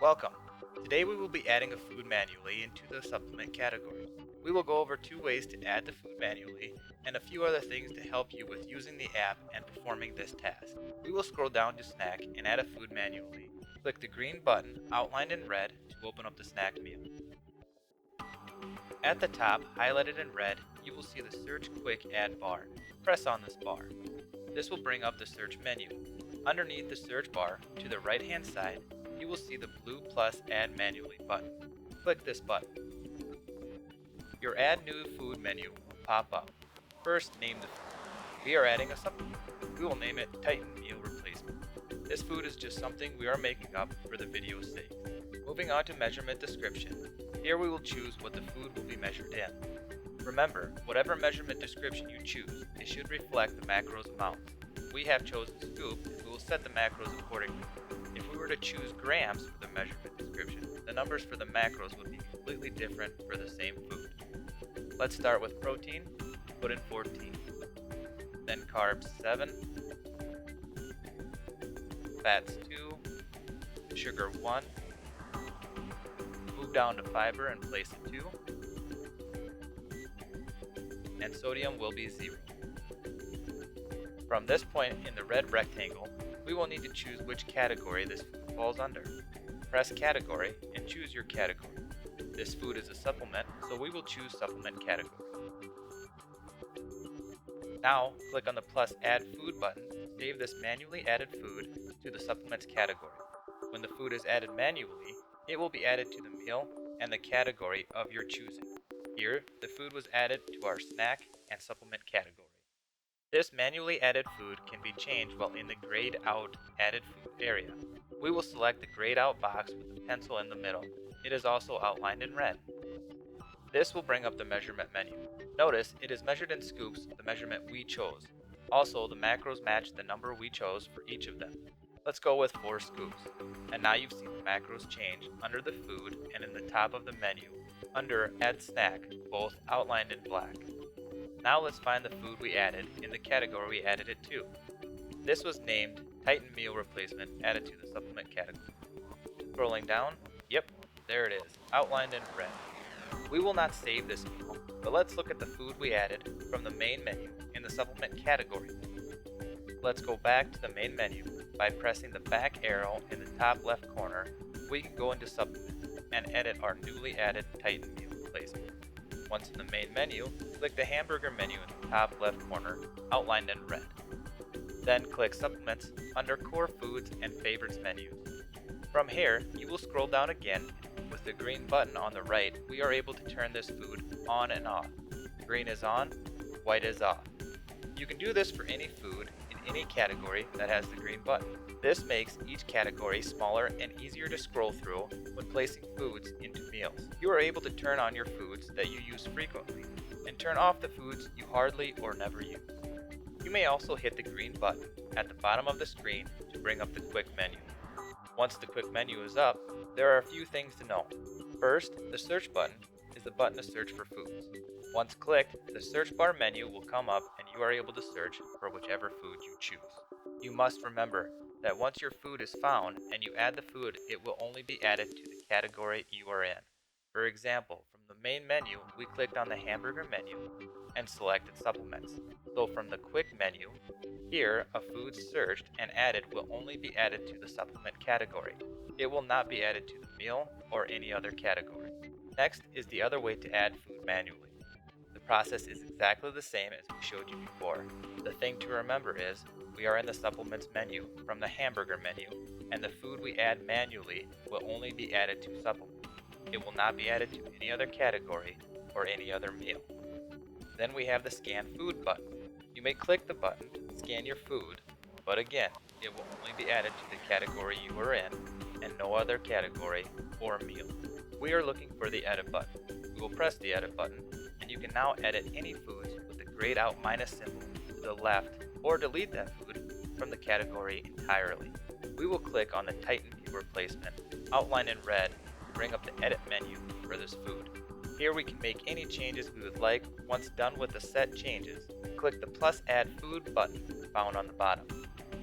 Welcome! Today we will be adding a food manually into the supplement category. We will go over 2 ways to add the food manually and a few other things to help you with using the app and performing this task. We will scroll down to snack and add a food manually. Click the green button outlined in red to open up the snack meal. At the top, highlighted in red, you will see the Search Quick Add bar. Press on this bar. This will bring up the search menu. Underneath the search bar, to the right hand side, you will see the blue plus Add Manually button. Click this button. Your Add New Food menu will pop up. First, name the food. We are adding a supplement. We will name it Titan Meal Replacement. This food is just something we are making up for the video's sake. Moving on to measurement description. Here we will choose what the food will be measured in. Remember, whatever measurement description you choose, it should reflect the macros amount. We have chosen scoop, and we will set the macros accordingly. If we were to choose grams for the measurement description, the numbers for the macros would be completely different for the same food. Let's start with protein, put in 14. Then carbs 7, fats 2, sugar 1, move down to fiber and place it 2, and sodium will be 0. From this point in the red rectangle, we will need to choose which category this food falls under. Press category and choose your category. This food is a supplement, so we will choose supplement category. Now, click on the plus add food button to save this manually added food to the supplements category. When the food is added manually, it will be added to the meal and the category of your choosing. Here, the food was added to our snack and supplement category. This manually added food can be changed while in the grayed out added food area. We will select the grayed out box with the pencil in the middle. It is also outlined in red. This will bring up the measurement menu. Notice it is measured in scoops, the measurement we chose. Also, the macros match the number we chose for each of them. Let's go with 4 scoops. And now you've seen the macros change under the food and in the top of the menu, under Add Snack, both outlined in black. Now let's find the food we added in the category we added it to. This was named Titan Meal Replacement, added to the supplement category. Scrolling down, yep, there it is, outlined in red. We will not save this meal, but let's look at the food we added from the main menu in the supplement category. Let's go back to the main menu. By pressing the back arrow in the top left corner, we can go into supplement and edit our newly added Titan Meal Replacement. Once in the main menu, click the hamburger menu in the top left corner, outlined in red. Then click Supplements under Core Foods and Favorites menus. From here, you will scroll down again. With the green button on the right, we are able to turn this food on and off. Green is on, white is off. You can do this for any food in any category that has the green button. This makes each category smaller and easier to scroll through when placing foods into meals. You are able to turn on your foods that you use frequently and turn off the foods you hardly or never use. You may also hit the green button at the bottom of the screen to bring up the quick menu. Once the quick menu is up, there are a few things to know. First, the search button is the button to search for foods. Once clicked, the search bar menu will come up and you are able to search for whichever food you choose. You must remember that once your food is found and you add the food, it will only be added to the category you are in. For example, from the main menu, we clicked on the hamburger menu and selected supplements. So from the quick menu, here a food searched and added will only be added to the supplement category. It will not be added to the meal or any other category. Next is the other way to add food manually. The process is exactly the same as we showed you before. The thing to remember is, we are in the supplements menu from the hamburger menu, and the food we add manually will only be added to supplements. It will not be added to any other category or any other meal. Then we have the Scan Food button. You may click the button to scan your food, but again, it will only be added to the category you are in and no other category or meal. We are looking for the Edit button. We will press the Edit button, and you can now edit any foods with the grayed out minus symbol to the left or delete that food from the category entirely. We will click on the Titan Meal Replacement, outlined in red, to bring up the Edit menu for this food. Here we can make any changes we would like. Once done with the set changes, click the plus Add Food button found on the bottom.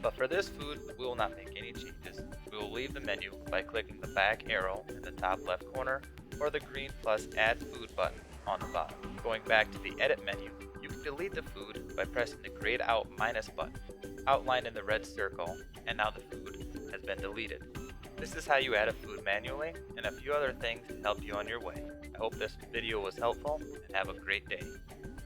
But for this food, we will not make any changes. We We will leave the menu by clicking the back arrow in the top left corner or the green plus Add Food button on the bottom. Going back to the Edit menu, you can delete the food by pressing the grayed out minus button, outlined in the red circle, and now the food has been deleted. This is how you add a food manually, and a few other things to help you on your way. I hope this video was helpful, and have a great day.